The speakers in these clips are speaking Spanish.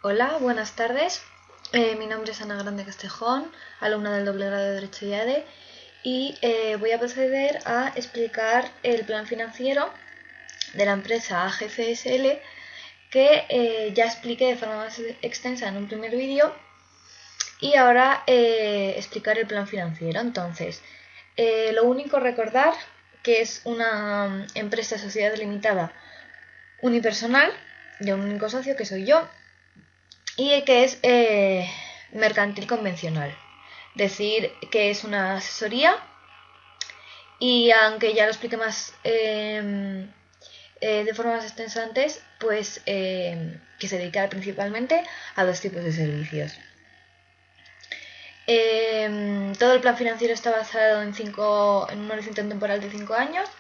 Hola, buenas tardes. Mi nombre es Ana Grande Castejón, alumna del doble grado de Derecho y ADE, y voy a proceder a explicar el plan financiero de la empresa AGCSL que ya expliqué de forma más extensa en un primer vídeo y ahora explicar el plan financiero. Entonces, lo único recordar que es una empresa sociedad limitada unipersonal de un único socio que soy yo y que es mercantil convencional, decir que es una asesoría y aunque ya lo expliqué más de forma más extensa antes, pues que se dedica principalmente a dos tipos de servicios. Todo el plan financiero está basado en un horizonte temporal de 5 años,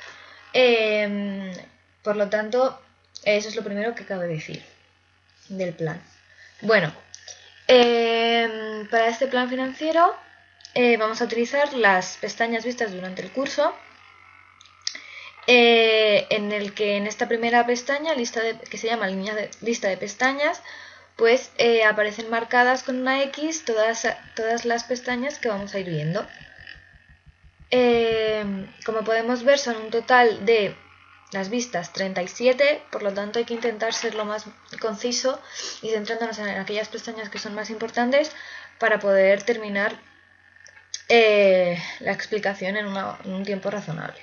por lo tanto, eso es lo primero que cabe decir del plan. Bueno, para este plan financiero vamos a utilizar las pestañas vistas durante el curso, en el que en esta primera pestaña, que se llama lista de pestañas, pues aparecen marcadas con una X todas las pestañas que vamos a ir viendo. Como podemos ver, son un total de las vistas 37, por lo tanto hay que intentar ser lo más conciso y centrándonos en aquellas pestañas que son más importantes para poder terminar la explicación en un tiempo razonable.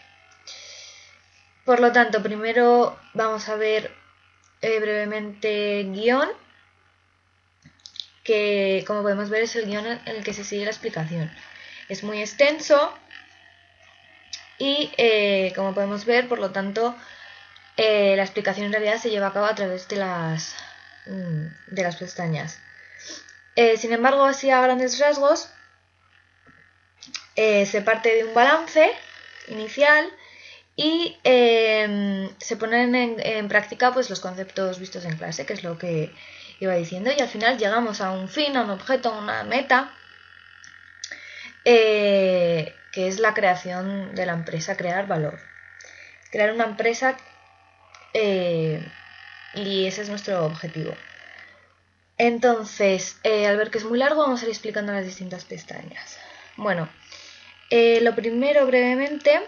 Por lo tanto, primero vamos a ver brevemente guión, que como podemos ver es el guión en el que se sigue la explicación. Es muy extenso y como podemos ver, por lo tanto, la explicación en realidad se lleva a cabo a través de las pestañas. Sin embargo, así a grandes rasgos, se parte de un balance inicial y se ponen en práctica pues, los conceptos vistos en clase, que es lo que iba diciendo, y al final llegamos a un fin, a un objeto, a una meta, que es la creación de la empresa, crear valor. Crear una empresa y ese es nuestro objetivo. Entonces, al ver que es muy largo, vamos a ir explicando las distintas pestañas. Bueno, lo primero brevemente,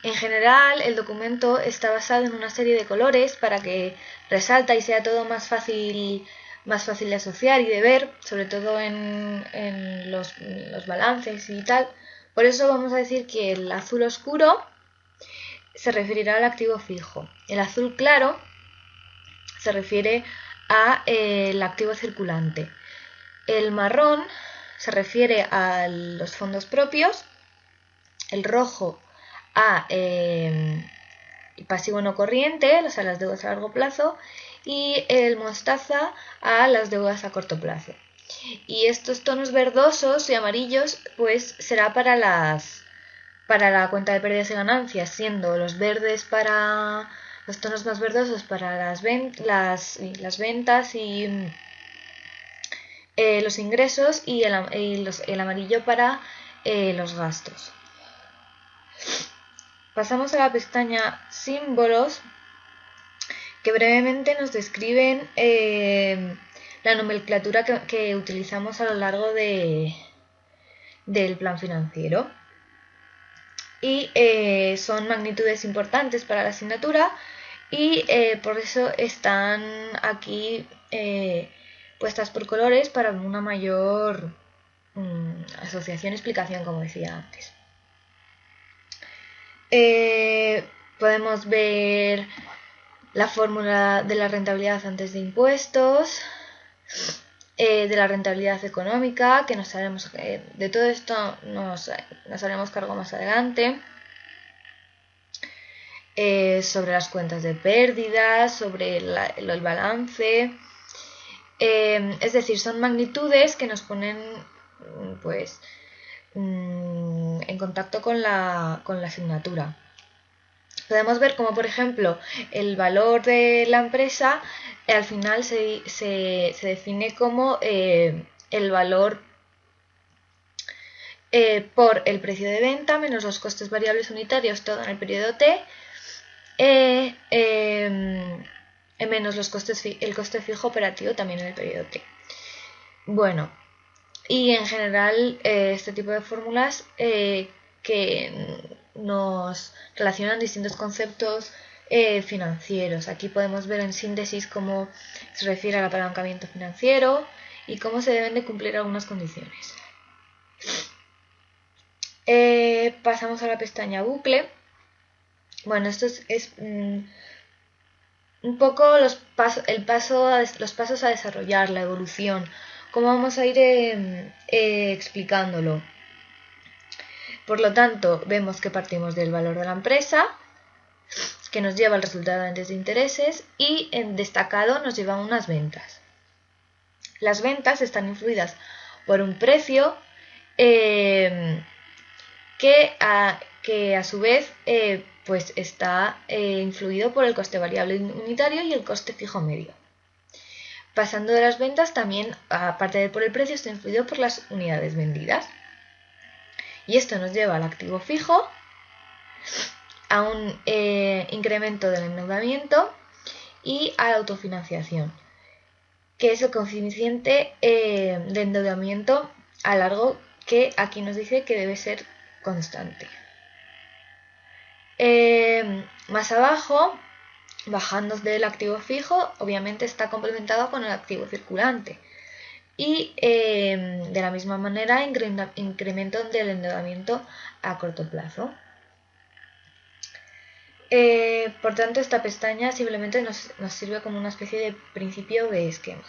en general el documento está basado en una serie de colores para que resalta y sea todo más fácil de asociar y de ver, sobre todo en los balances y tal. Por eso vamos a decir que el azul oscuro se referirá al activo fijo. El azul claro se refiere al activo circulante. El marrón se refiere a los fondos propios. El rojo a pasivo no corriente, o sea, las deudas a largo plazo. Y el mostaza a las deudas a corto plazo. Y estos tonos verdosos y amarillos pues será para la cuenta de pérdidas y ganancias, siendo los verdes para los tonos más verdosos para las ventas y los ingresos y el amarillo para los gastos. Pasamos a la pestaña símbolos, que brevemente nos describen la nomenclatura que utilizamos a lo largo del plan financiero. Y son magnitudes importantes para la asignatura y por eso están aquí puestas por colores para una mayor asociación y explicación, como decía antes. Podemos ver la fórmula de la rentabilidad antes de impuestos, de la rentabilidad económica, que de todo esto nos haremos cargo más adelante, sobre las cuentas de pérdidas, sobre el balance, es decir, son magnitudes que nos ponen pues en contacto con la asignatura. Podemos ver como, por ejemplo, el valor de la empresa al final se define como el valor por el precio de venta menos los costes variables unitarios, todo en el periodo T, menos el coste fijo operativo también en el periodo T. Bueno, y en general este tipo de fórmulas que nos relacionan distintos conceptos financieros. Aquí podemos ver en síntesis cómo se refiere al apalancamiento financiero y cómo se deben de cumplir algunas condiciones. Pasamos a la pestaña bucle. Bueno, esto es un poco los pasos a desarrollar, la evolución, cómo vamos a ir explicándolo. Por lo tanto, vemos que partimos del valor de la empresa, que nos lleva al resultado antes de intereses, y en destacado nos lleva a unas ventas. Las ventas están influidas por un precio que a su vez pues está influido por el coste variable unitario y el coste fijo medio. Pasando de las ventas, también, aparte de por el precio, está influido por las unidades vendidas. Y esto nos lleva al activo fijo, a un incremento del endeudamiento y a la autofinanciación, que es el coeficiente de endeudamiento a largo, que aquí nos dice que debe ser constante. Más abajo, bajando del activo fijo, obviamente está complementado con el activo circulante. Y de la misma manera, incremento del endeudamiento a corto plazo. Por tanto, esta pestaña simplemente nos sirve como una especie de principio de esquema.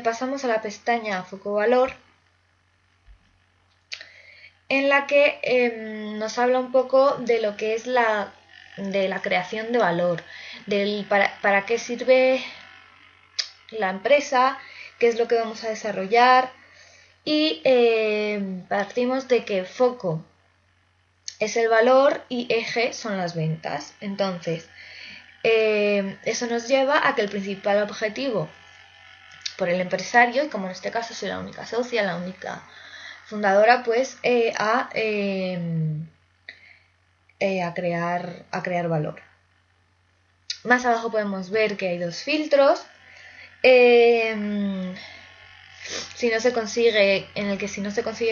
Pasamos a la pestaña foco-valor, en la que nos habla un poco de lo que es de la creación de valor, para qué sirve la empresa, qué es lo que vamos a desarrollar, y partimos de que foco es el valor y eje son las ventas. Entonces, eso nos lleva a que el principal objetivo por el empresario, y como en este caso soy la única socia, la única fundadora, pues a crear valor. Más abajo podemos ver que hay dos filtros. Si no se consigue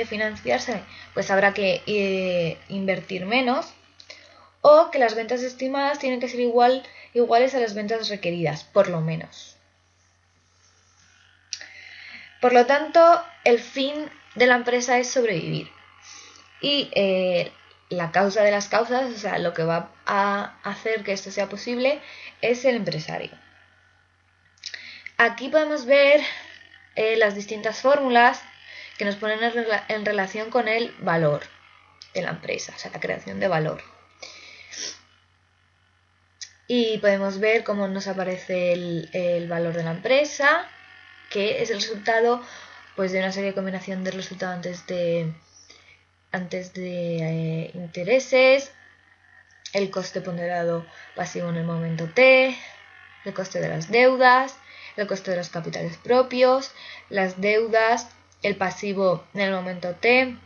financiarse, pues habrá que invertir menos, o que las ventas estimadas tienen que ser iguales a las ventas requeridas, por lo menos. Por lo tanto, el fin de la empresa es sobrevivir. Y la causa de las causas, o sea, lo que va a hacer que esto sea posible, es el empresario. Aquí podemos ver las distintas fórmulas que nos ponen en relación con el valor de la empresa, o sea, la creación de valor. Y podemos ver cómo nos aparece el valor de la empresa, que es el resultado pues, de una serie de combinación de resultados antes de intereses, el coste ponderado pasivo en el momento T, el coste de las deudas, el coste de los capitales propios, las deudas, el pasivo en el momento T,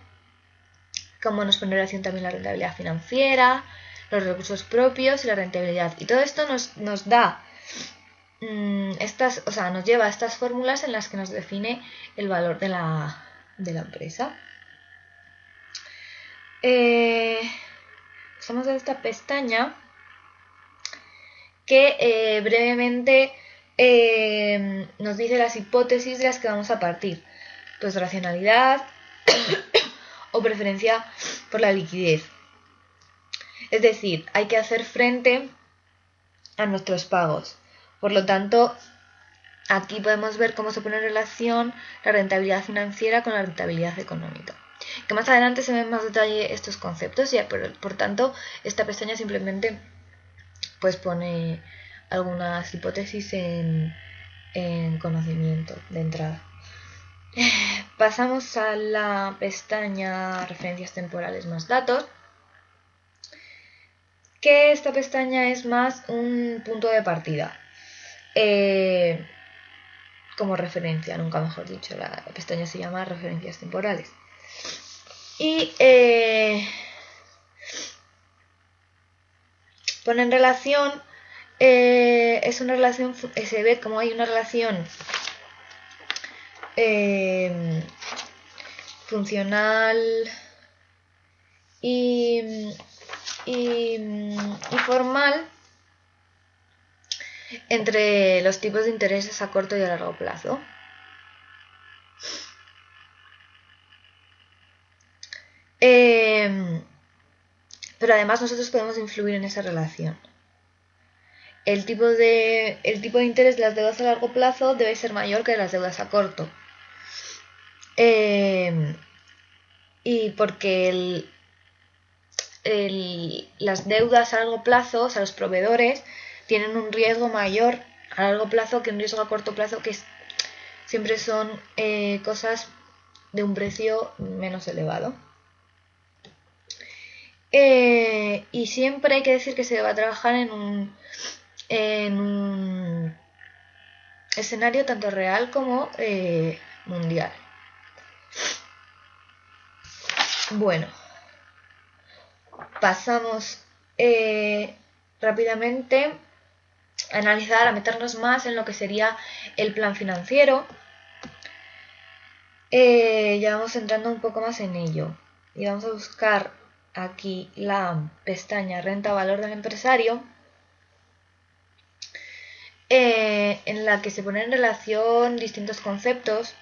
cómo nos pone en relación también la rentabilidad financiera, los recursos propios y la rentabilidad. Y todo esto nos da nos lleva a estas fórmulas en las que nos define el valor de la empresa. Pasamos a esta pestaña que brevemente nos dice las hipótesis de las que vamos a partir. Pues racionalidad o preferencia por la liquidez. Es decir, hay que hacer frente a nuestros pagos. Por lo tanto, aquí podemos ver cómo se pone en relación la rentabilidad financiera con la rentabilidad económica. Que más adelante se ven en más detalle estos conceptos y por tanto esta pestaña simplemente pues pone algunas hipótesis en conocimiento de entrada. Pasamos a la pestaña referencias temporales más datos, que esta pestaña es más un punto de partida. Como referencia, nunca mejor dicho, la pestaña se llama referencias temporales. Y pone en relación Es una relación, se ve como hay una relación funcional y, y formal entre los tipos de intereses a corto y a largo plazo. Pero además nosotros podemos influir en esa relación. El tipo de interés de las deudas a largo plazo debe ser mayor que de las deudas a corto. Y porque las deudas a largo plazo, o sea, los proveedores, tienen un riesgo mayor a largo plazo que un riesgo a corto plazo, que siempre son cosas de un precio menos elevado. Y siempre hay que decir que se va a trabajar en un escenario tanto real como mundial. Bueno, pasamos rápidamente a analizar, a meternos más en lo que sería el plan financiero. Ya vamos entrando un poco más en ello y vamos a buscar aquí la pestaña renta-valor del empresario, en la que se ponen en relación distintos conceptos.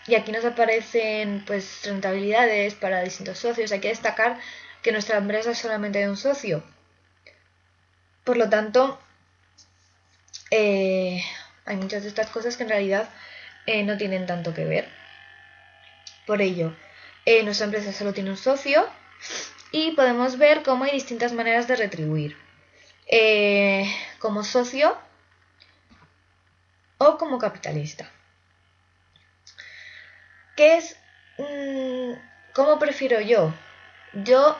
Y aquí nos aparecen pues rentabilidades para distintos socios. Hay que destacar que nuestra empresa es solamente de un socio. Por lo tanto, hay muchas de estas cosas que en realidad no tienen tanto que ver. Por ello, nuestra empresa solo tiene un socio y podemos ver cómo hay distintas maneras de retribuir. Como socio o como capitalista. ¿Qué es? ¿Cómo prefiero yo? Yo,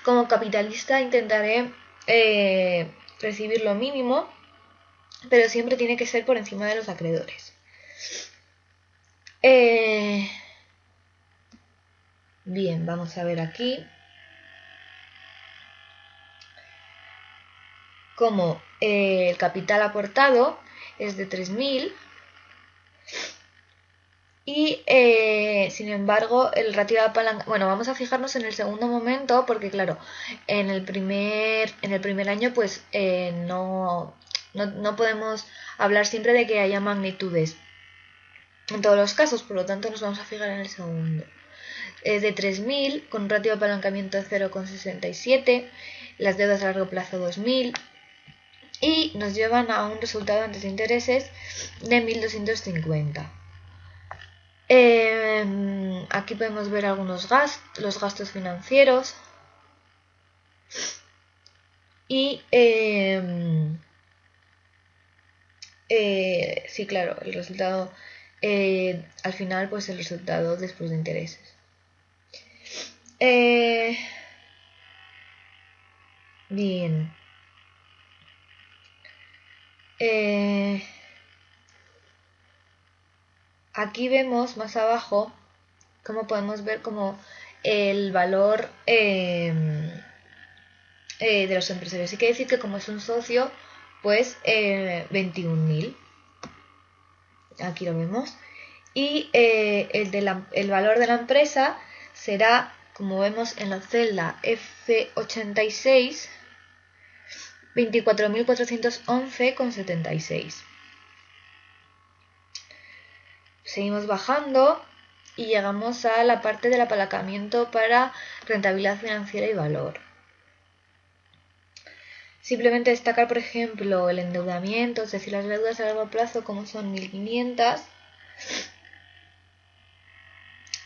como capitalista, intentaré recibir lo mínimo, pero siempre tiene que ser por encima de los acreedores. Bien, vamos a ver aquí cómo el capital aportado es de 3.000 y sin embargo el ratio de apalancamiento, bueno, vamos a fijarnos en el segundo momento porque claro, en el primer año pues no podemos hablar siempre de que haya magnitudes en todos los casos, por lo tanto nos vamos a fijar en el segundo. Es de 3.000 con un ratio de apalancamiento de 0,67, las deudas a largo plazo 2.000 y nos llevan a un resultado antes de intereses de 1.250. Aquí podemos ver algunos los gastos financieros y sí, claro, el resultado al final, pues el resultado después de intereses. Bien. Aquí vemos más abajo cómo podemos ver como el valor de los empresarios. Hay que decir que como es un socio, pues 21.000. Aquí lo vemos. Y el valor de la empresa será, como vemos en la celda F86, 24.411,76. Seguimos bajando y llegamos a la parte del apalancamiento para rentabilidad financiera y valor. Simplemente destacar, por ejemplo, el endeudamiento, es decir, las deudas a largo plazo, como son 1.500.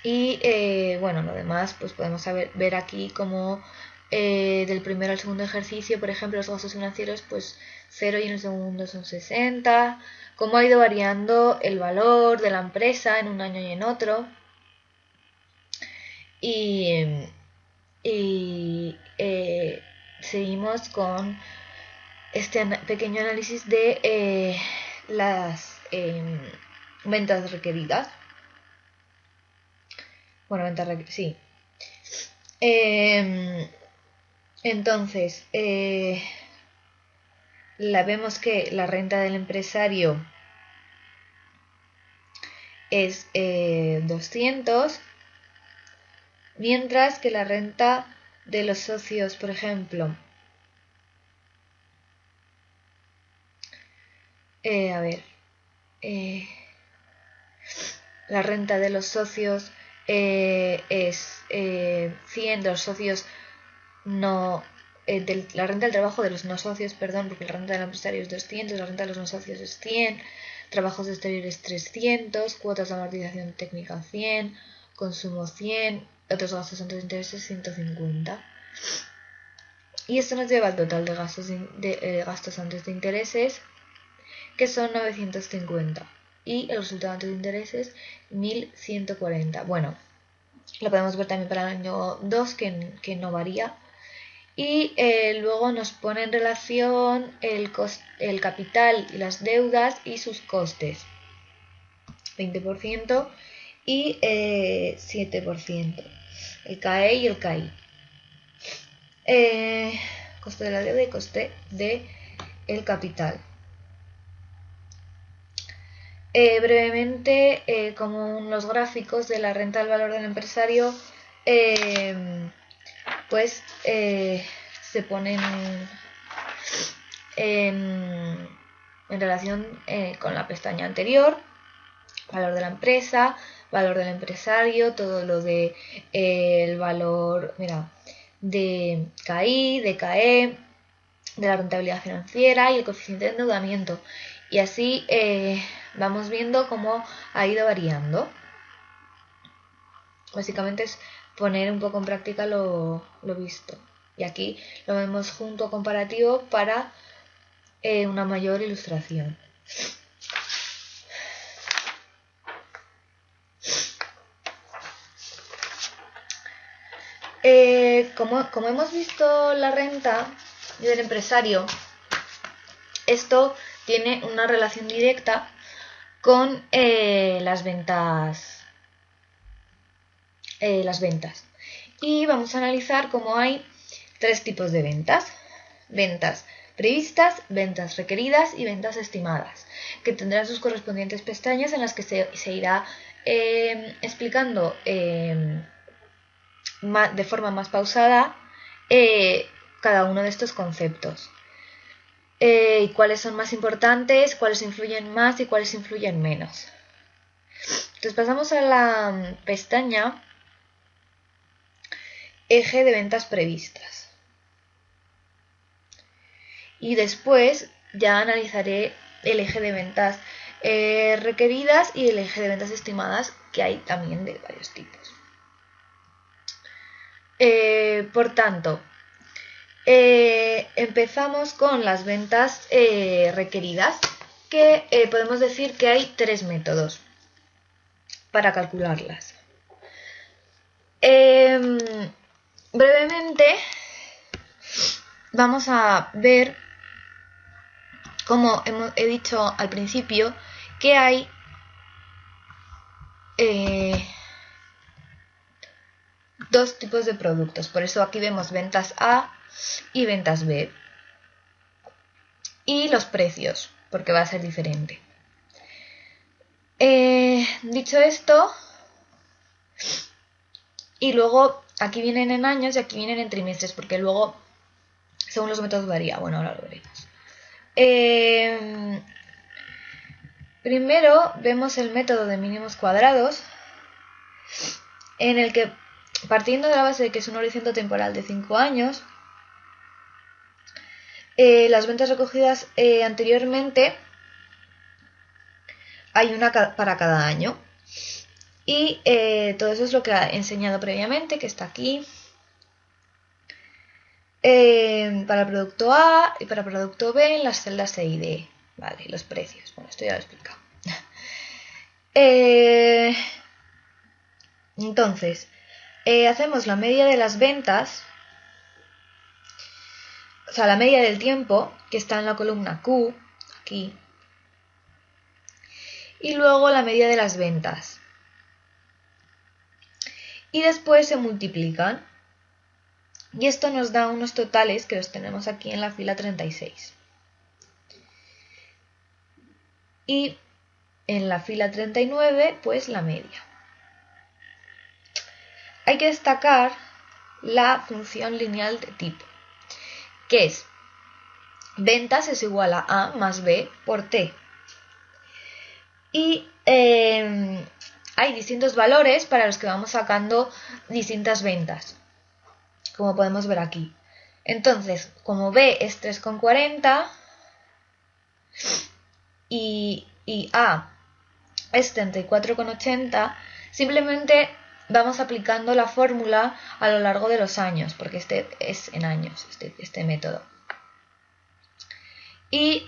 Y bueno, lo demás, pues podemos ver aquí como del primero al segundo ejercicio, por ejemplo, los gastos financieros, pues 0 y en el segundo son 60. Cómo ha ido variando el valor de la empresa en un año y en otro. Y seguimos con este pequeño análisis de las ventas requeridas. Bueno, ventas requeridas, sí. Entonces, vemos que la renta del empresario es 200, mientras que la renta de los socios, por ejemplo, la renta de los socios es 100, de los socios no, la renta del trabajo de los no socios, perdón, porque la renta del empresario es 200, la renta de los no socios es 100, trabajos exteriores 300, cuotas de amortización técnica 100, consumo 100, otros gastos antes de intereses 150. Y esto nos lleva al total de gastos antes de intereses, que son 950. Y el resultado antes de intereses 1140. Bueno, lo podemos ver también para el año 2, que no varía. Y luego nos pone en relación el capital y las deudas y sus costes. 20% y 7%. El CAE y el CAI. Coste de la deuda y coste del capital. Brevemente, como los gráficos de la renta del valor del empresario, pues se ponen en relación con la pestaña anterior: valor de la empresa, valor del empresario, todo lo de el valor, mira, de KI, de KE, de la rentabilidad financiera y el coeficiente de endeudamiento. Y así vamos viendo cómo ha ido variando. Básicamente es poner un poco en práctica lo visto. Y aquí lo vemos junto a comparativo para una mayor ilustración. Como hemos visto la renta del empresario, esto tiene una relación directa con las ventas. Y vamos a analizar cómo hay 3 tipos de ventas: ventas previstas, ventas requeridas y ventas estimadas, que tendrán sus correspondientes pestañas en las que se irá explicando de forma más pausada cada uno de estos conceptos, y cuáles son más importantes, cuáles influyen más y cuáles influyen menos. Entonces pasamos a la pestaña eje de ventas previstas y después ya analizaré el eje de ventas requeridas y el eje de ventas estimadas, que hay también de varios tipos. Por tanto, empezamos con las ventas requeridas, que podemos decir que hay 3 métodos para calcularlas. Brevemente vamos a ver, como he dicho al principio, que hay dos tipos de productos. Por eso aquí vemos ventas A y ventas B. Y los precios, porque va a ser diferente. Dicho esto, y luego aquí vienen en años y aquí vienen en trimestres, porque luego según los métodos varía. Bueno, ahora lo veremos. Primero vemos el método de mínimos cuadrados, en el que, partiendo de la base de que es un horizonte temporal de 5 años, las ventas recogidas anteriormente hay una para cada año. Y todo eso es lo que he enseñado previamente, que está aquí. Para el producto A y para el producto B en las celdas C y D. Vale, los precios. Bueno, esto ya lo he explicado. Entonces, hacemos la media de las ventas, o sea, la media del tiempo, que está en la columna Q, aquí. Y luego la media de las ventas. Y después se multiplican. Y esto nos da unos totales que los tenemos aquí en la fila 36. y en la fila 39 pues la media. Hay que destacar la función lineal de tipo, que es ventas es igual a A más B por T. Y hay distintos valores para los que vamos sacando distintas ventas, como podemos ver aquí. Entonces, como B es 3,40 y A es 34,80, simplemente vamos aplicando la fórmula a lo largo de los años, porque este es en años, este método. Y,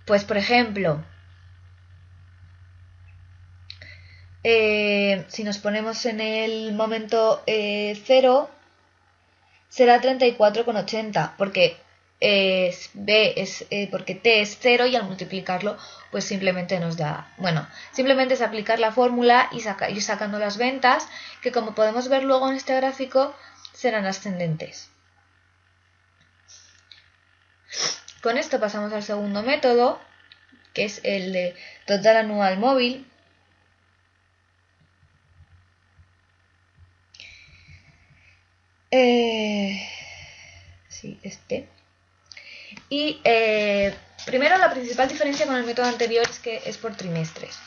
pues por ejemplo, si nos ponemos en el momento 0, será 34,80, porque B es porque T es 0 y al multiplicarlo pues simplemente nos da, bueno, simplemente es aplicar la fórmula y ir sacando las ventas, que como podemos ver luego en este gráfico serán ascendentes. Con esto pasamos al segundo método, que es el de total anual móvil. Sí, este. Y primero, la principal diferencia con el método anterior es que es por trimestres.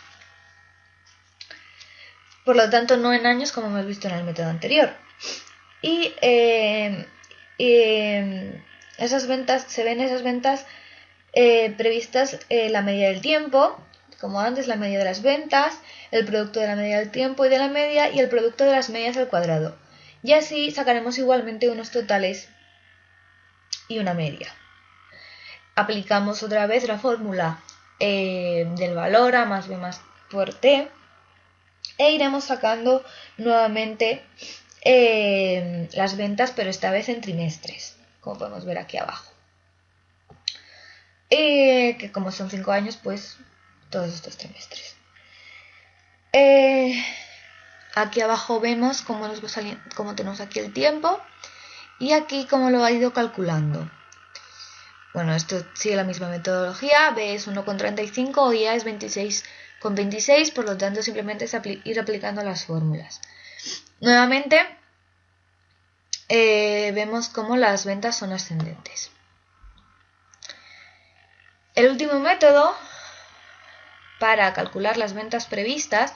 Por lo tanto, no en años como hemos visto en el método anterior. Y esas ventas, se ven esas ventas previstas la media del tiempo, como antes, la media de las ventas, el producto de la media del tiempo y de la media, y el producto de las medias al cuadrado. Y así sacaremos igualmente unos totales y una media. Aplicamos otra vez la fórmula del valor A más B más por T e iremos sacando nuevamente las ventas, pero esta vez en trimestres, como podemos ver aquí abajo. Que como son 5 años, pues todos estos trimestres. Aquí abajo vemos cómo nos va saliendo, cómo tenemos aquí el tiempo y aquí cómo lo ha ido calculando. Bueno, esto sigue la misma metodología, B es 1,35 y A es 26,26, por lo tanto simplemente es ir aplicando las fórmulas. Nuevamente vemos cómo las ventas son ascendentes. El último método para calcular las ventas previstas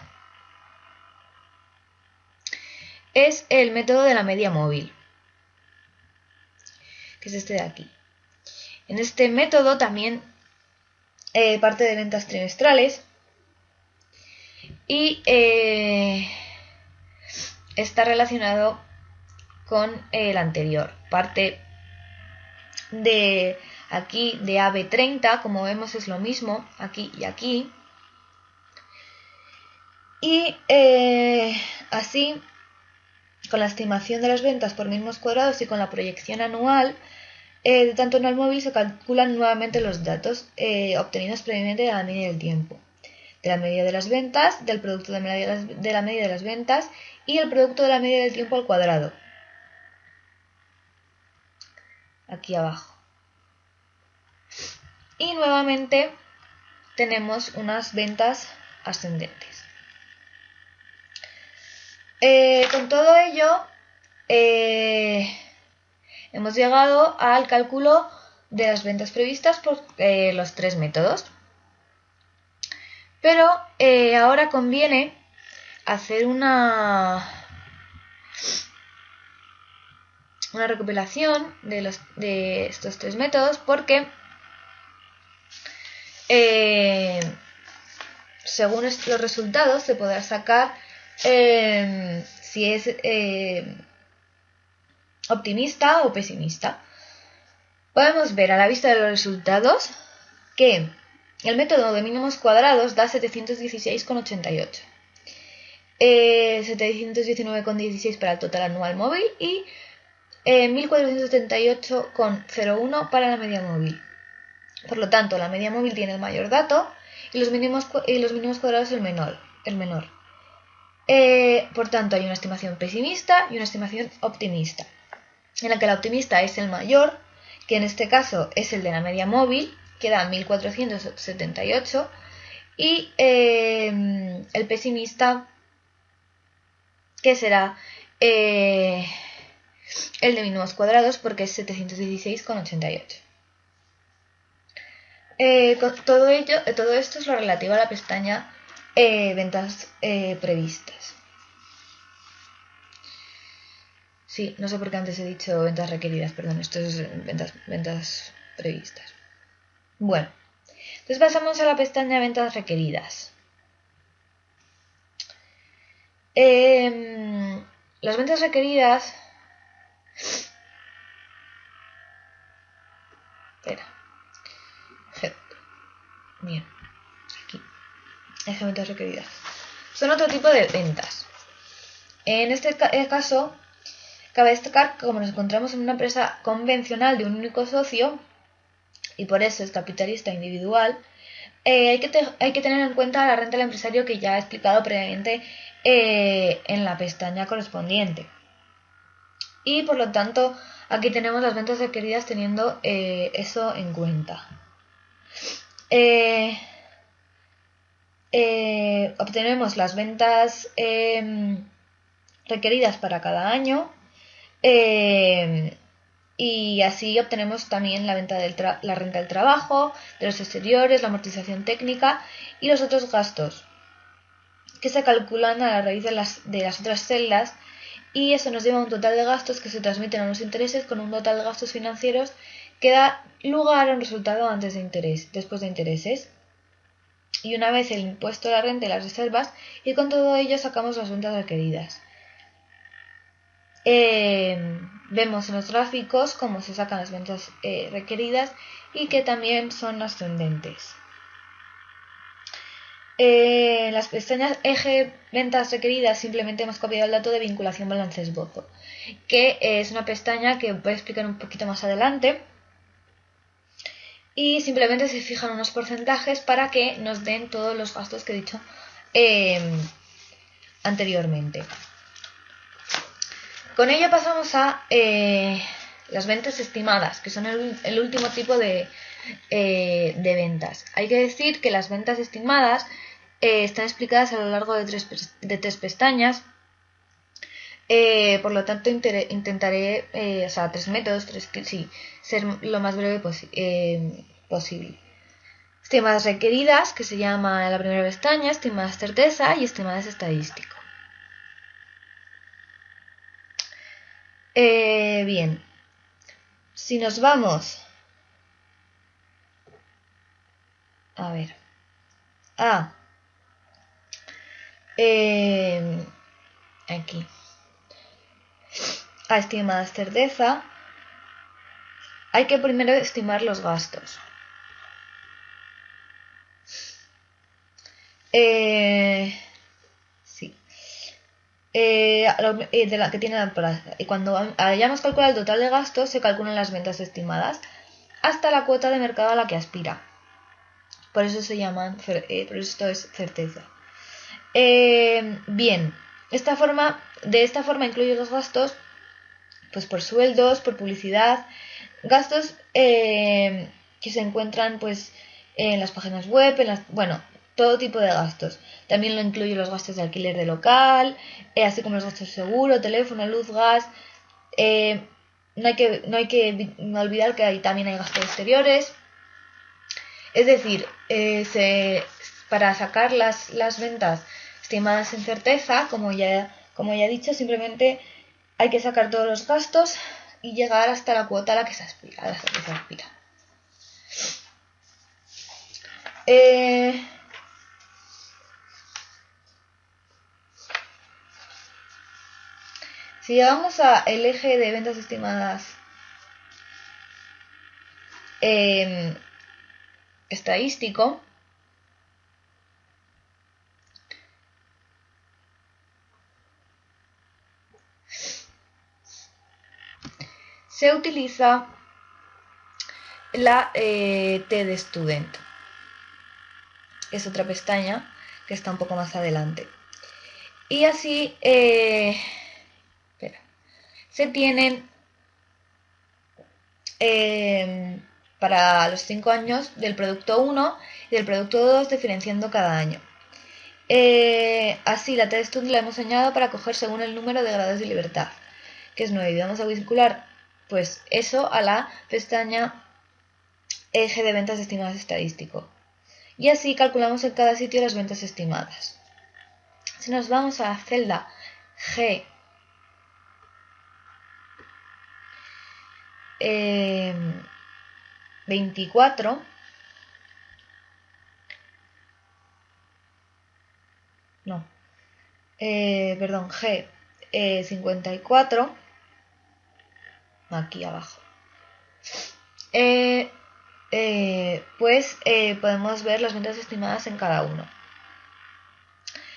es el método de la media móvil, que es este de aquí. En este método también parte de ventas trimestrales y está relacionado con el anterior. Parte de aquí de AB30, como vemos es lo mismo aquí y aquí. Y así, con la estimación de las ventas por mismos cuadrados y con la proyección anual, de tanto anual móvil se calculan nuevamente los datos obtenidos previamente de la media del tiempo, de la media de las ventas, del producto de la media de las ventas y el producto de la media del tiempo al cuadrado. Aquí abajo. Y nuevamente tenemos unas ventas ascendentes. Con todo ello, hemos llegado al cálculo de las ventas previstas por los tres métodos. Pero ahora conviene hacer una recopilación de estos tres métodos, porque según los resultados se podrá sacar si es optimista o pesimista. Podemos ver a la vista de los resultados que el método de mínimos cuadrados da 716,88, 719,16 para el total anual móvil y 1478,01 para la media móvil. Por lo tanto, la media móvil tiene el mayor dato y los mínimos cuadrados el menor. Por tanto, hay una estimación pesimista y una estimación optimista, en la que la optimista es el mayor, que en este caso es el de la media móvil, queda 1478 y el pesimista, que será el de mínimos cuadrados, porque es 716,88. Todo esto es lo relativo a la pestaña ventas previstas. Sí, no sé por qué antes he dicho ventas requeridas, perdón, esto es ventas previstas. Bueno, entonces pasamos a la pestaña ventas requeridas. Las ventas requeridas... Espera. Bien, aquí. Las ventas requeridas. Son otro tipo de ventas. En este caso, cabe destacar que como nos encontramos en una empresa convencional de un único socio, y por eso es capitalista individual, hay que tener en cuenta la renta del empresario, que ya he explicado previamente en la pestaña correspondiente. Y por lo tanto, aquí tenemos las ventas requeridas teniendo eso en cuenta. Obtenemos las ventas requeridas para cada año. Y así obtenemos también la renta del trabajo, de los exteriores, la amortización técnica y los otros gastos, que se calculan a la raíz de las otras celdas, y eso nos lleva a un total de gastos que se transmiten a los intereses, con un total de gastos financieros que da lugar a un resultado después de intereses. Y una vez el impuesto, la renta y las reservas, y con todo ello sacamos las ventas requeridas. Vemos en los gráficos cómo se sacan las ventas requeridas y que también son ascendentes. En las pestañas eje ventas requeridas simplemente hemos copiado el dato de vinculación balance esbozo, que es una pestaña que voy a explicar un poquito más adelante, y simplemente se fijan unos porcentajes para que nos den todos los gastos que he dicho anteriormente. Con ello pasamos a las ventas estimadas, que son el último tipo de ventas. Hay que decir que las ventas estimadas están explicadas a lo largo de tres pestañas. Por lo tanto, intentaré, tres métodos, ser lo más breve posible. Estimadas requeridas, que se llama la primera pestaña, estimadas certeza y estimadas estadístico. Bien, si nos vamos a ver aquí a estimadas certeza, hay que primero estimar los gastos. De la que tiene la plaza. Y cuando hayamos calculado el total de gastos, se calculan las ventas estimadas hasta la cuota de mercado a la que aspira. Por eso se llaman, por eso esto es certeza. Bien, de esta forma incluye los gastos, pues por sueldos, por publicidad, gastos que se encuentran pues en las páginas web, todo tipo de gastos. También lo incluye los gastos de alquiler de local, así como los gastos de seguro, teléfono, luz, gas. No hay que olvidar que también hay gastos exteriores. Es decir, para sacar las ventas estimadas en certeza, como ya he dicho, simplemente hay que sacar todos los gastos y llegar hasta la cuota a la que se aspira. Si llegamos al eje de ventas estimadas estadístico, se utiliza la T de Student. Es otra pestaña que está un poco más adelante. Y así se tienen para los 5 años del producto 1 y del producto 2, diferenciando cada año. Así, la TestStud la hemos añadido para coger según el número de grados de libertad, que es 9. Y vamos a vincular pues eso a la pestaña eje de ventas estimadas estadístico. Y así calculamos en cada sitio las ventas estimadas. Si nos vamos a la celda G, 24, no, perdón, G 54, aquí abajo, pues podemos ver las ventas estimadas en cada uno.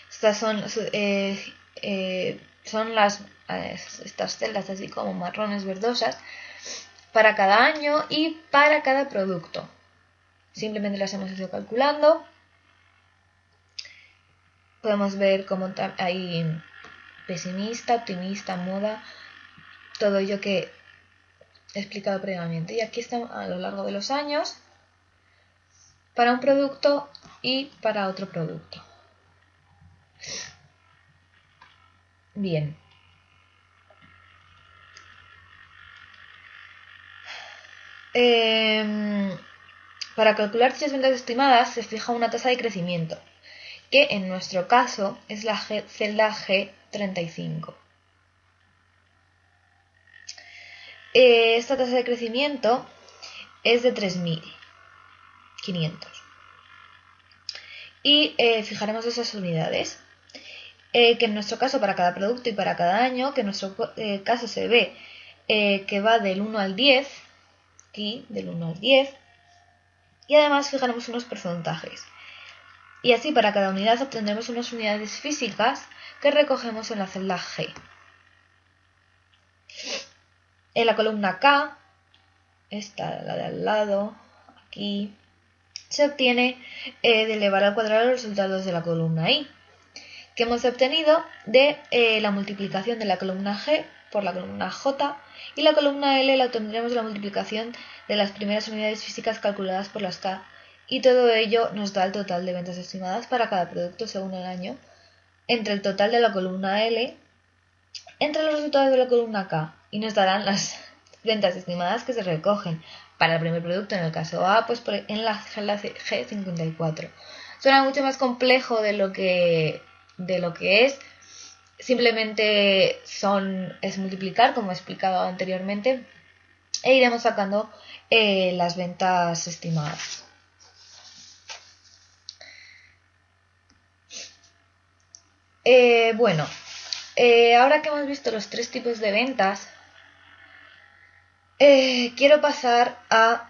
Estas son estas celdas así como marrones verdosas para cada año y para cada producto. Simplemente las hemos ido calculando. Podemos ver cómo hay pesimista, optimista, moda, todo ello que he explicado previamente. Y aquí están a lo largo de los años para un producto y para otro producto. Bien. Para calcular dichas ventas estimadas se fija una tasa de crecimiento, que en nuestro caso es la celda G35. Esta tasa de crecimiento es de 3.500. Y fijaremos esas unidades, que en nuestro caso para cada producto y para cada año, que en nuestro caso se ve que va del 1 al 10, aquí del 1 al 10, y además fijaremos unos porcentajes. Y así para cada unidad obtendremos unas unidades físicas que recogemos en la celda G. En la columna K, esta, la de al lado, aquí, se obtiene de elevar al cuadrado los resultados de la columna I, que hemos obtenido de la multiplicación de la columna G por la columna J, y la columna L la obtendremos de la multiplicación de las primeras unidades físicas calculadas por las K, y todo ello nos da el total de ventas estimadas para cada producto según el año, entre el total de la columna L, entre los resultados de la columna K, y nos darán las ventas estimadas que se recogen para el primer producto, en el caso A, pues en la G54. Suena mucho más complejo de lo que es. Simplemente es multiplicar, como he explicado anteriormente, e iremos sacando las ventas estimadas. Ahora que hemos visto los 3 tipos de ventas, quiero pasar a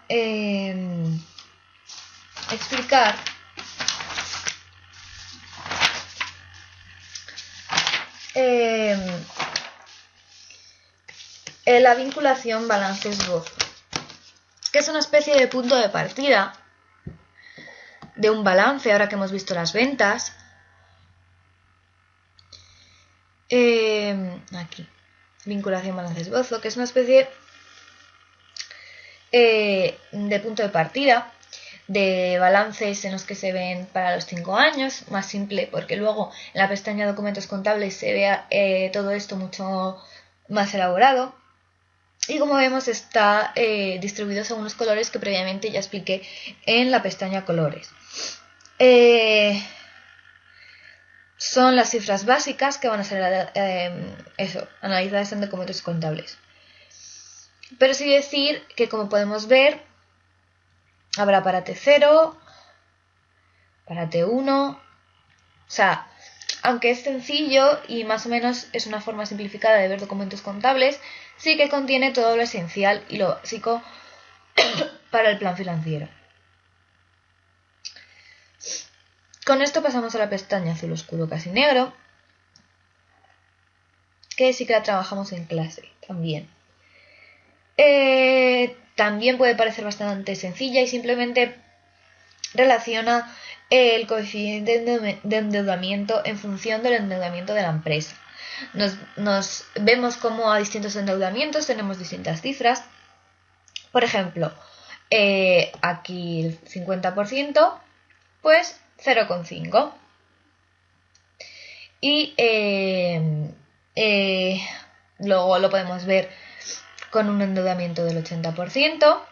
explicar la vinculación balance-esbozo, que es una especie de punto de partida de un balance. Ahora que hemos visto las ventas, aquí, vinculación balance-esbozo, que es una especie de punto de partida de balances en los que se ven para los 5 años, más simple porque luego en la pestaña documentos contables se ve todo esto mucho más elaborado. Y como vemos está distribuido según los colores que previamente ya expliqué en la pestaña colores. Son las cifras básicas que van a ser analizadas en documentos contables. Pero sí decir que, como podemos ver, habrá para T0, para T1, o sea, aunque es sencillo y más o menos es una forma simplificada de ver documentos contables, sí que contiene todo lo esencial y lo básico para el plan financiero. Con esto pasamos a la pestaña azul oscuro casi negro, que sí que la trabajamos en clase también. También puede parecer bastante sencilla y simplemente relaciona el coeficiente de endeudamiento en función del endeudamiento de la empresa. Nos vemos como a distintos endeudamientos tenemos distintas cifras. Por ejemplo, aquí el 50%, pues 0,5. Y luego lo podemos ver con un endeudamiento del 80%.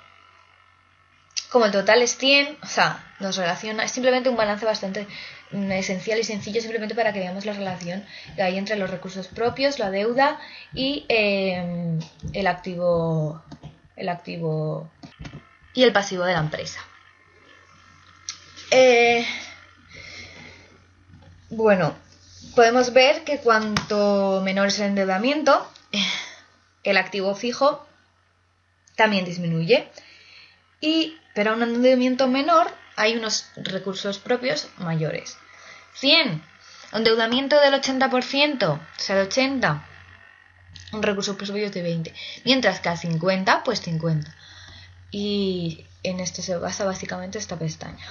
Como el total es 100, o sea, nos relaciona, es simplemente un balance bastante esencial y sencillo, simplemente para que veamos la relación que hay entre los recursos propios, la deuda y el activo y el pasivo de la empresa. Bueno, podemos ver que cuanto menor es el endeudamiento, el activo fijo también disminuye. Pero a un endeudamiento menor hay unos recursos propios mayores. 100, endeudamiento del 80%, o sea, de 80, un recurso propio de 20. Mientras que a 50, pues 50. Y en esto se basa básicamente esta pestaña.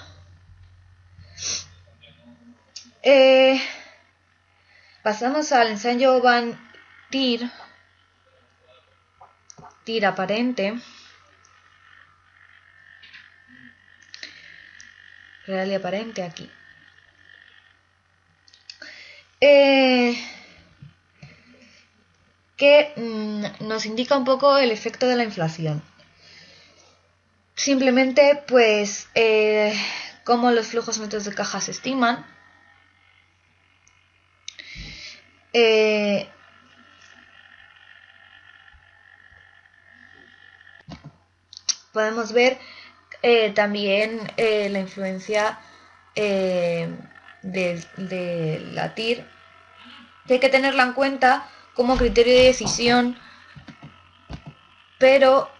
Pasamos al ensayo Van TIR aparente. Real y aparente aquí. Que nos indica un poco el efecto de la inflación. Simplemente, pues, cómo los flujos netos de caja se estiman. Podemos ver también la influencia de la TIR, que hay que tenerla en cuenta como criterio de decisión, pero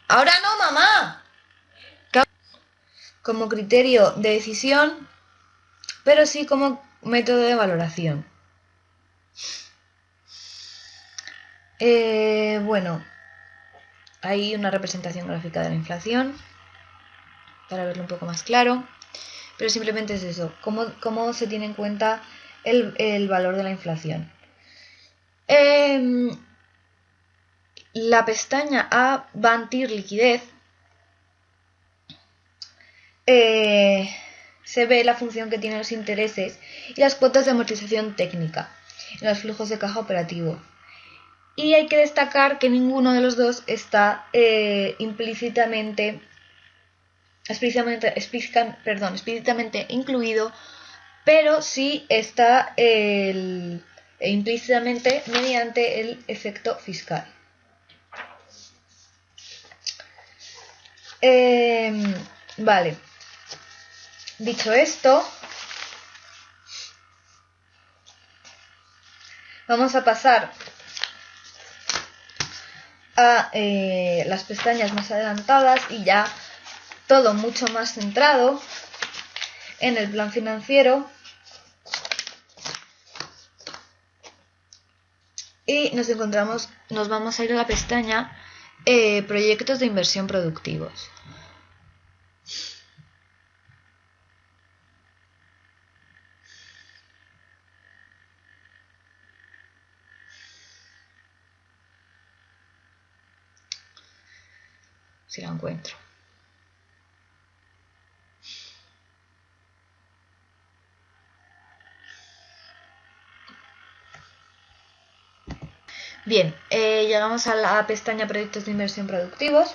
ahora no, mamá, como criterio de decisión, pero sí como método de valoración. Bueno, hay una representación gráfica de la inflación para verlo un poco más claro, pero simplemente es eso, cómo se tiene en cuenta el valor de la inflación. La pestaña A Van TIR liquidez se ve la función que tienen los intereses y las cuotas de amortización técnica en los flujos de caja operativos. Y hay que destacar que ninguno de los dos está explícitamente incluido, pero sí está implícitamente mediante el efecto fiscal. Vale. Dicho esto, vamos a pasar a las pestañas más adelantadas y ya todo mucho más centrado en el plan financiero. Y nos vamos a ir a la pestaña proyectos de inversión productivos. Si la encuentro. Bien, llegamos a la pestaña proyectos de inversión productivos.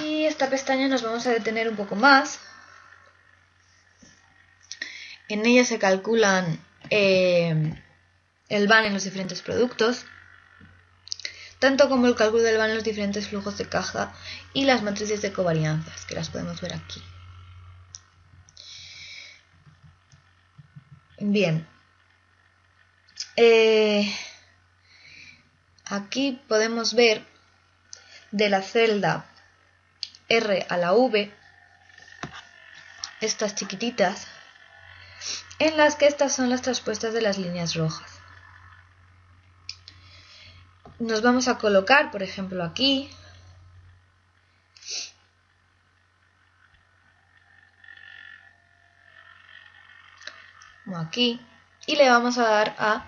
Y esta pestaña nos vamos a detener un poco más. En ella se calculan el VAN en los diferentes productos, tanto como el cálculo del VAN en los diferentes flujos de caja y las matrices de covarianzas, que las podemos ver aquí. Bien. Aquí podemos ver de la celda R a la V estas chiquititas, en las que estas son las traspuestas de las líneas rojas. Nos vamos a colocar, por ejemplo, aquí. O aquí. Y le vamos a dar a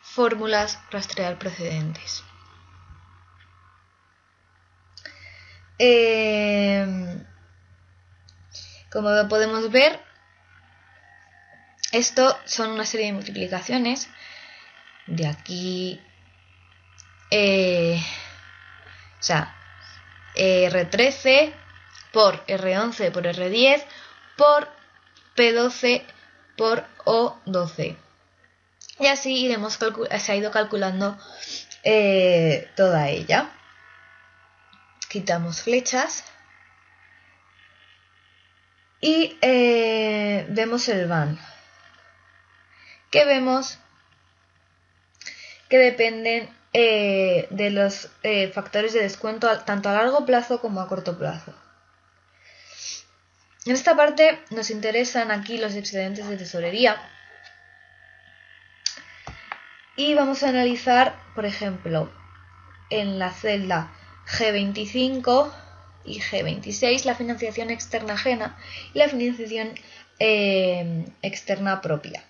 fórmulas rastrear precedentes. Como podemos ver, esto son una serie de multiplicaciones. De aquí, o sea, R13 por R11 por R10 por P12 por O12. Y así se ha ido calculando toda ella. Quitamos flechas y vemos el van, que vemos que dependen de los factores de descuento tanto a largo plazo como a corto plazo. En esta parte nos interesan aquí los excedentes de tesorería y vamos a analizar, por ejemplo, en la celda G25 y G26 la financiación externa ajena y la financiación externa propia.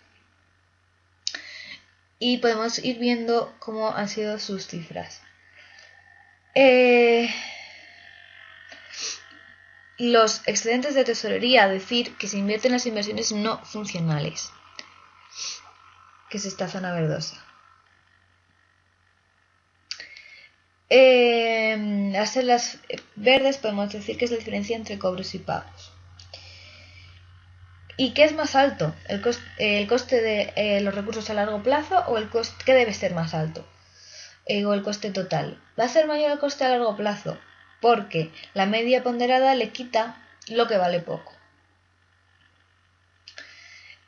Y podemos ir viendo cómo han sido sus cifras. Los excedentes de tesorería, decir que se invierten en las inversiones no funcionales, que es esta zona verdosa. Las celdas verdes podemos decir que es la diferencia entre cobros y pagos. ¿Y qué es más alto? ¿El coste de los recursos a largo plazo o el coste que debe ser más alto? O el coste total. Va a ser mayor el coste a largo plazo porque la media ponderada le quita lo que vale poco.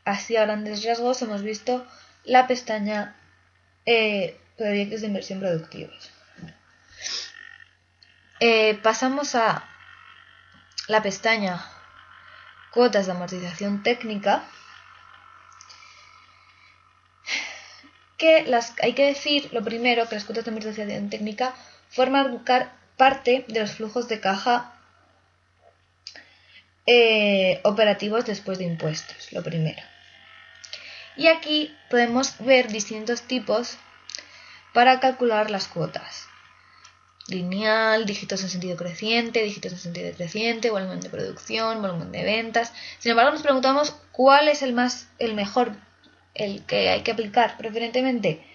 Así, a grandes rasgos, hemos visto la pestaña proyectos de inversión productivos. Pasamos a la pestaña cuotas de amortización técnica, que hay que decir lo primero que las cuotas de amortización técnica forman parte de los flujos de caja operativos después de impuestos, lo primero. Y aquí podemos ver distintos tipos para calcular las cuotas. Lineal, dígitos en sentido creciente, dígitos en sentido decreciente, volumen de producción, volumen de ventas. Sin embargo, nos preguntamos cuál es el mejor, el que hay que aplicar preferentemente.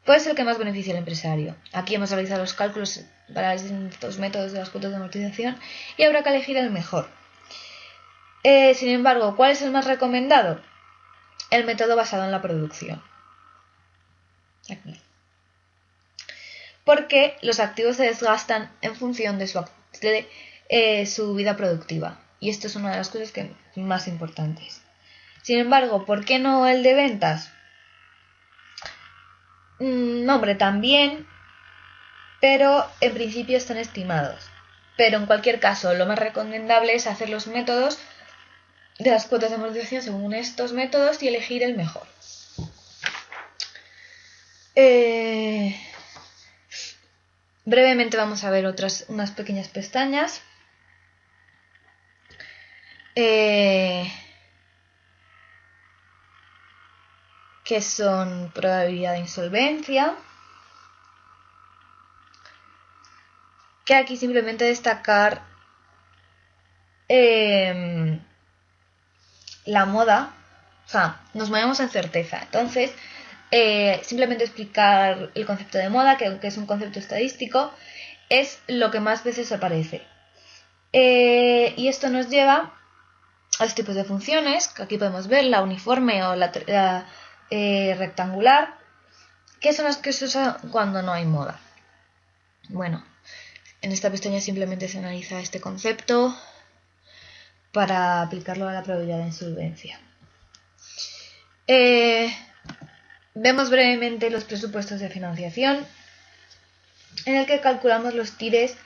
Pues el que más beneficia al empresario. Aquí hemos realizado los cálculos para los distintos métodos de las cuotas de amortización y habrá que elegir el mejor. Sin embargo, ¿cuál es el más recomendado? El método basado en la producción. Aquí. Porque los activos se desgastan en función de su vida productiva. Y esto es una de las cosas más importantes. Sin embargo, ¿por qué no el de ventas? Hombre, también, pero en principio están estimados. Pero en cualquier caso, lo más recomendable es hacer los métodos de las cuotas de amortización según estos métodos y elegir el mejor. Brevemente vamos a ver unas pequeñas pestañas. Que son probabilidad de insolvencia. Que aquí simplemente destacar la moda, o sea, nos movemos en certeza. Entonces, simplemente explicar el concepto de moda, que aunque es un concepto estadístico, es lo que más veces aparece. Y esto nos lleva a los tipos de funciones, que aquí podemos ver la uniforme o la rectangular, que son las que se usan cuando no hay moda. Bueno, en esta pestaña simplemente se analiza este concepto para aplicarlo a la probabilidad de insolvencia. Vemos brevemente los presupuestos de financiación, en el que calculamos los TIRES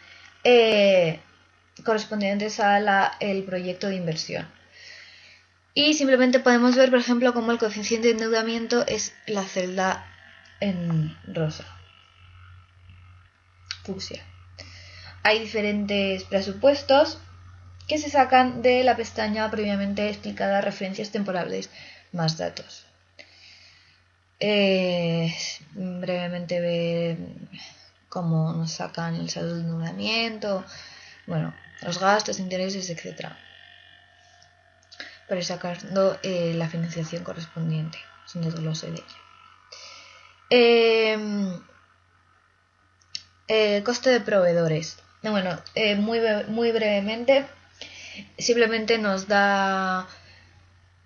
correspondientes al proyecto de inversión. Y simplemente podemos ver, por ejemplo, cómo el coeficiente de endeudamiento es la celda en rosa, fucsia. Hay diferentes presupuestos que se sacan de la pestaña previamente explicada referencias temporales más datos. Brevemente ver cómo nos sacan el saldo de endeudamiento, bueno, los gastos, intereses, etcétera, para ir sacando la financiación correspondiente, sin desglose de ella. Coste de proveedores. Bueno, muy brevemente, simplemente nos da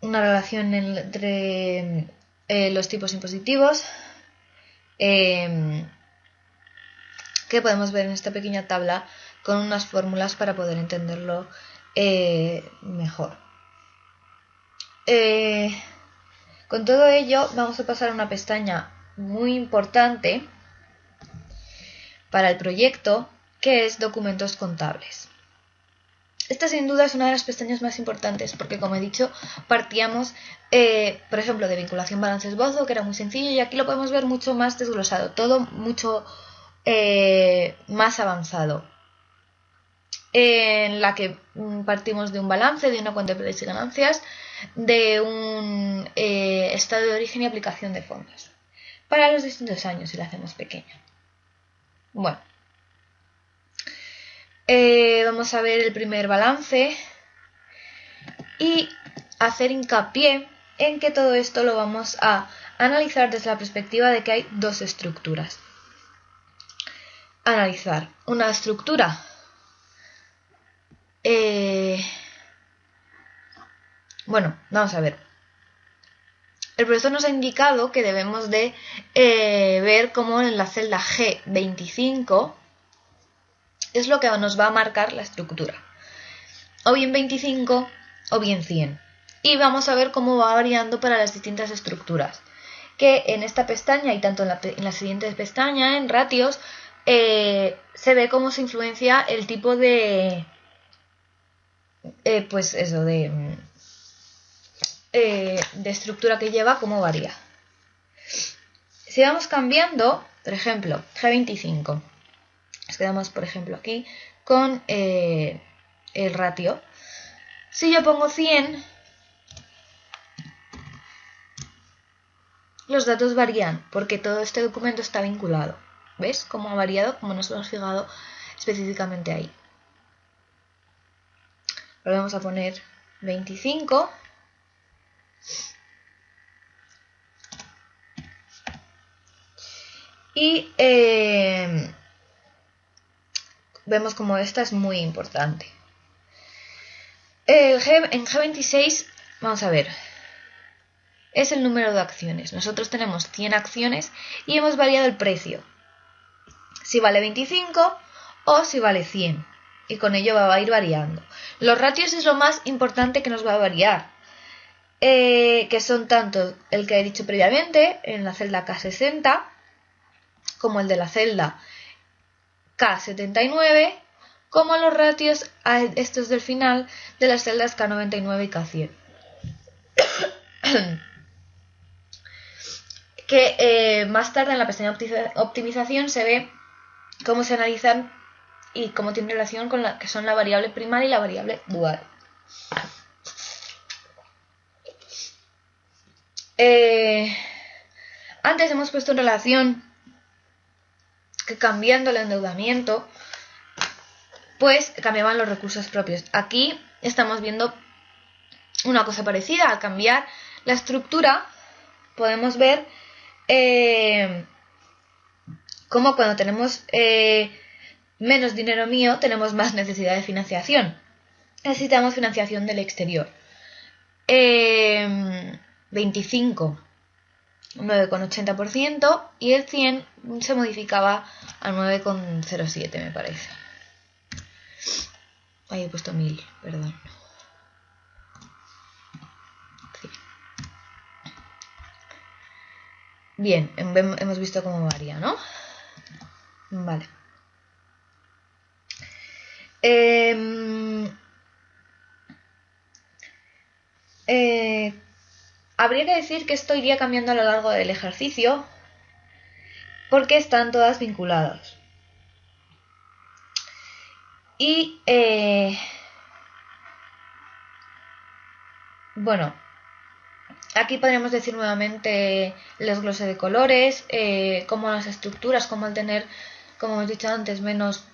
una relación entre los tipos impositivos que podemos ver en esta pequeña tabla con unas fórmulas para poder entenderlo mejor. Con todo ello vamos a pasar a una pestaña muy importante para el proyecto, que es documentos contables. Esta sin duda es una de las pestañas más importantes porque, como he dicho, partíamos, por ejemplo, de vinculación balance-esbozo, que era muy sencillo, y aquí lo podemos ver mucho más desglosado, todo mucho más avanzado, en la que partimos de un balance, de una cuenta de pérdidas y ganancias, de un estado de origen y aplicación de fondos para los distintos años, si lo hacemos pequeño. Bueno, vamos a ver el primer balance y hacer hincapié en que todo esto lo vamos a analizar desde la perspectiva de que hay dos estructuras. Analizar una estructura bueno, vamos a ver. El profesor nos ha indicado que debemos de ver cómo en la celda G25 es lo que nos va a marcar la estructura. O bien 25 o bien 100. Y vamos a ver cómo va variando para las distintas estructuras. Que en esta pestaña y tanto en la siguiente pestaña, en ratios, se ve cómo se influencia el tipo de... pues eso, de estructura que lleva, cómo varía. Si vamos cambiando, por ejemplo, G25, nos quedamos, por ejemplo, aquí con el ratio. Si yo pongo 100, los datos varían porque todo este documento está vinculado. ¿Ves cómo ha variado? Como nos hemos fijado específicamente ahí. Volvemos a poner 25. Y vemos como esta es muy importante. En G26, vamos a ver, es el número de acciones. Nosotros tenemos 100 acciones y hemos variado el precio. Si vale 25 o si vale 100. Y con ello va a ir variando. Los ratios es lo más importante que nos va a variar. Que son tanto el que he dicho previamente en la celda K60 como el de la celda K79, como los ratios estos del final de las celdas K99 y K100. Que más tarde en la pestaña optimización se ve cómo se analizan y cómo tienen relación con la que son la variable primaria y la variable dual. Antes hemos puesto en relación que cambiando el endeudamiento, pues cambiaban los recursos propios. Aquí estamos viendo una cosa parecida. Al cambiar la estructura, podemos ver cómo cuando tenemos menos dinero mío, tenemos más necesidad de financiación. Necesitamos financiación del exterior. 25, 9,80%, y el 100 se modificaba a 9,07, me parece. Ahí he puesto 1000, perdón. Sí. Bien, hemos visto cómo varía, ¿no? Vale. Habría que decir que esto iría cambiando a lo largo del ejercicio porque están todas vinculadas. Y bueno, aquí podríamos decir nuevamente el desglose de colores, como las estructuras, como al tener, como hemos dicho antes, menos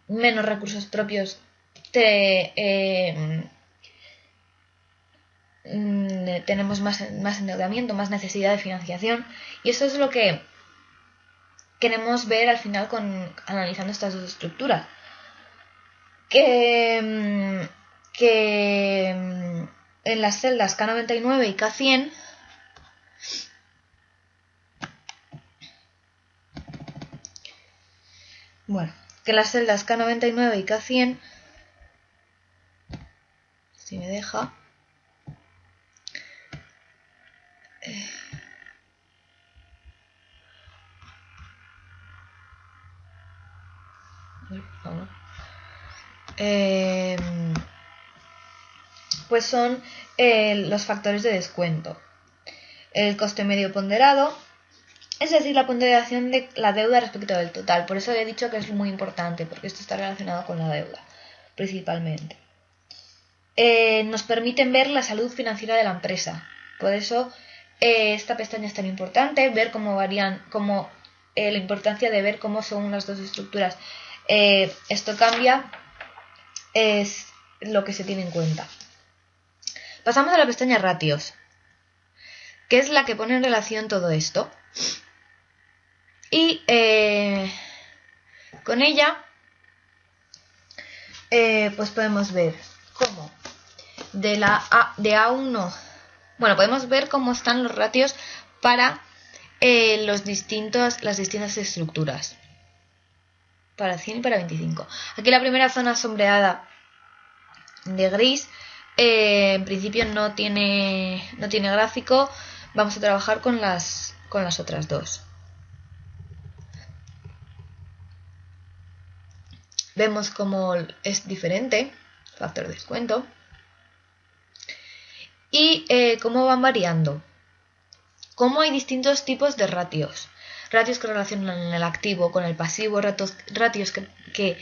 menos recursos propios tenemos más endeudamiento, más necesidad de financiación, y eso es lo que queremos ver al final analizando estas dos estructuras. Que en las celdas K99 y K100 que en las celdas K99 y K100, si me deja, pues son los factores de descuento. El coste medio ponderado, es decir, la ponderación de la deuda respecto del total. Por eso he dicho que es muy importante, porque esto está relacionado con la deuda, principalmente. Nos permiten ver la salud financiera de la empresa. Por eso esta pestaña es tan importante, ver cómo varían, la importancia de ver cómo son las dos estructuras. Esto cambia, es lo que se tiene en cuenta. Pasamos a la pestaña ratios, que es la que pone en relación todo esto. Y con ella pues podemos ver cómo de A1, podemos ver cómo están los ratios para las distintas estructuras, para 100 y para 25. Aquí la primera zona sombreada de gris, en principio no tiene gráfico. Vamos a trabajar con las otras dos. Vemos cómo es diferente factor de descuento y cómo van variando, cómo hay distintos tipos de ratios que relacionan el activo con el pasivo, ratios que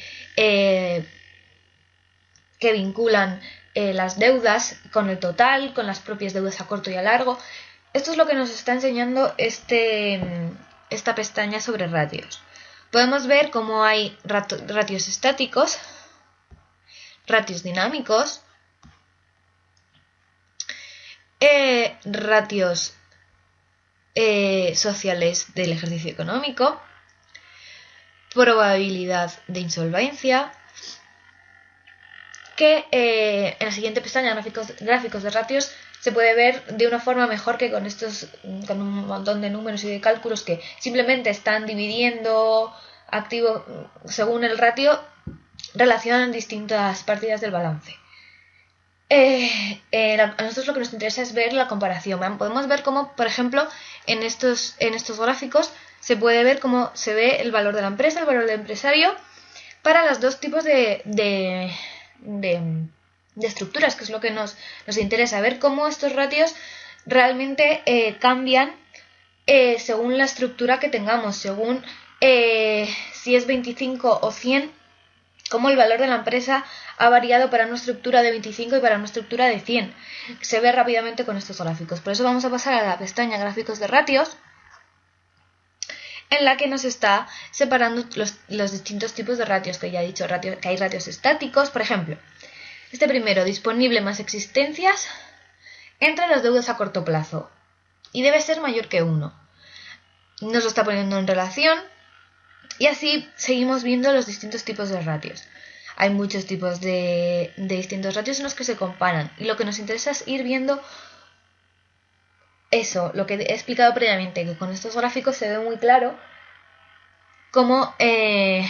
vinculan las deudas con el total, con las propias deudas a corto y a largo. Esto es lo que nos está enseñando esta pestaña sobre ratios. Podemos ver cómo hay ratios estáticos, ratios dinámicos, ratios sociales del ejercicio económico, probabilidad de insolvencia, que en la siguiente pestaña, gráficos de ratios, se puede ver de una forma mejor que con un montón de números y de cálculos que simplemente están dividiendo activo según el ratio, relacionan distintas partidas del balance. A nosotros lo que nos interesa es ver la comparación. Podemos ver cómo, por ejemplo, en estos gráficos se puede ver cómo se ve el valor de la empresa, el valor del empresario, para los dos tipos de estructuras, que es lo que nos interesa, ver cómo estos ratios realmente cambian según la estructura que tengamos, según si es 25 o 100, cómo el valor de la empresa ha variado para una estructura de 25 y para una estructura de 100. Se ve rápidamente con estos gráficos. Por eso vamos a pasar a la pestaña gráficos de ratios, en la que nos está separando los distintos tipos de ratios, que ya he dicho, que hay ratios estáticos. Por ejemplo, este primero, disponible más existencias entre las deudas a corto plazo, y debe ser mayor que 1. Nos lo está poniendo en relación, y así seguimos viendo los distintos tipos de ratios. Hay muchos tipos de distintos ratios en los que se comparan, y lo que nos interesa es ir viendo eso, lo que he explicado previamente, que con estos gráficos se ve muy claro cómo hay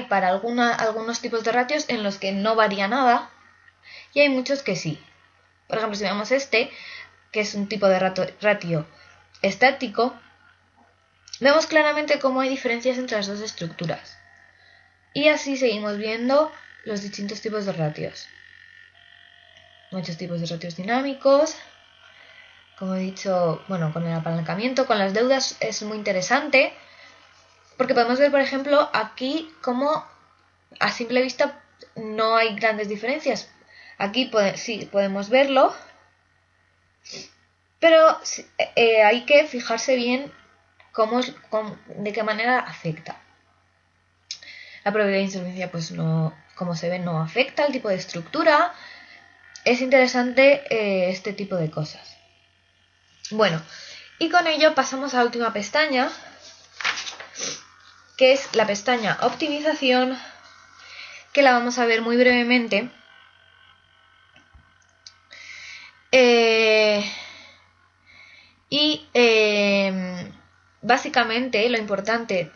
para algunos tipos de ratios en los que no varía nada, y hay muchos que sí. Por ejemplo, si vemos que es un tipo de ratio estático, vemos claramente cómo hay diferencias entre las dos estructuras. Y así seguimos viendo los distintos tipos de ratios. Muchos tipos de ratios dinámicos. Como he dicho, con el apalancamiento, con las deudas es muy interesante, porque podemos ver, por ejemplo, aquí cómo a simple vista no hay grandes diferencias. Aquí sí podemos verlo, pero hay que fijarse bien de qué manera afecta. La probabilidad de insolvencia, pues no, como se ve, no afecta al tipo de estructura. Es interesante este tipo de cosas. Bueno, y con ello pasamos a la última pestaña, que es la pestaña optimización, que la vamos a ver muy brevemente. Básicamente lo importante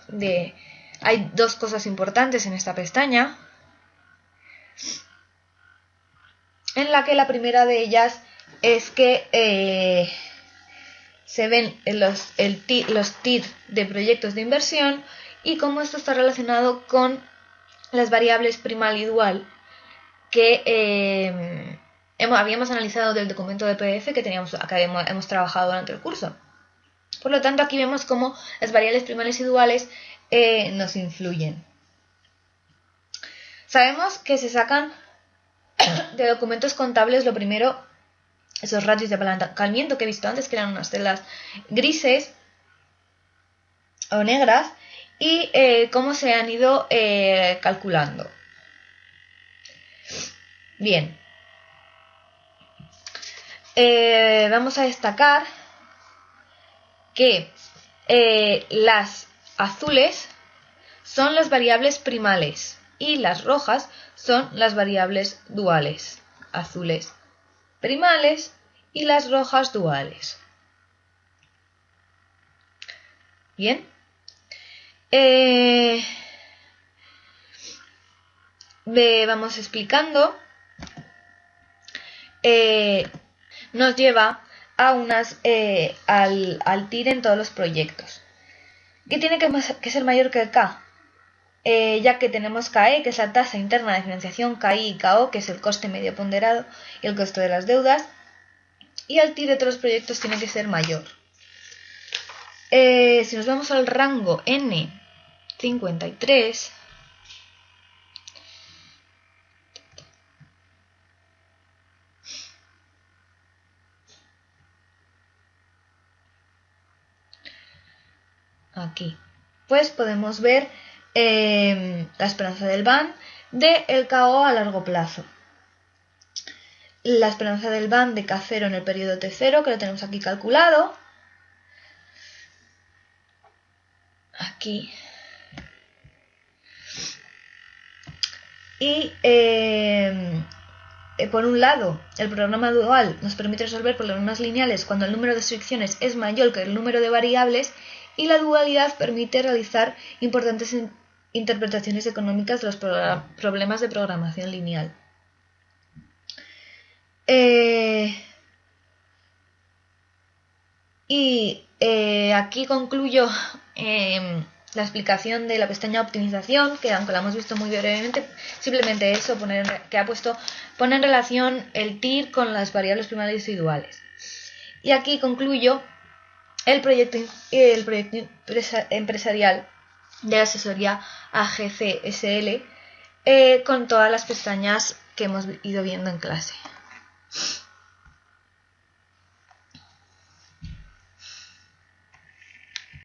hay dos cosas importantes en esta pestaña, en la que la primera de ellas es que se ven los TIR de proyectos de inversión y cómo esto está relacionado con las variables primal y dual que habíamos analizado del documento de PDF que hemos trabajado durante el curso. Por lo tanto, aquí vemos cómo las variables primales y duales nos influyen. Sabemos que se sacan de documentos contables, lo primero, esos ratios de apalancamiento que he visto antes, que eran unas celdas grises o negras, y cómo se han ido calculando. Bien. Vamos a destacar que las azules son las variables primales y las rojas son las variables duales. Azules primales y las rojas duales. Bien. Vamos explicando. Nos lleva a al TIR en todos los proyectos. ¿Qué tiene que ser mayor que el K? Ya que tenemos KE, que es la tasa interna de financiación, KI y KO, que es el coste medio ponderado y el costo de las deudas, y el TIR de todos los proyectos tiene que ser mayor. Si nos vamos al rango N53, aquí, pues podemos ver la esperanza del BAN del KO a largo plazo. La esperanza del BAN de K0 en el periodo T0, que lo tenemos aquí calculado. Aquí. Y por un lado, el programa dual nos permite resolver problemas lineales cuando el número de instrucciones es mayor que el número de variables, y la dualidad permite realizar importantes interpretaciones económicas de los problemas de programación lineal. Aquí concluyo la explicación de la pestaña optimización, que aunque la hemos visto muy brevemente, simplemente eso, pone en relación el TIR con las variables primarias y duales. Y aquí concluyo el proyecto empresarial de la asesoría AGCSL con todas las pestañas que hemos ido viendo en clase.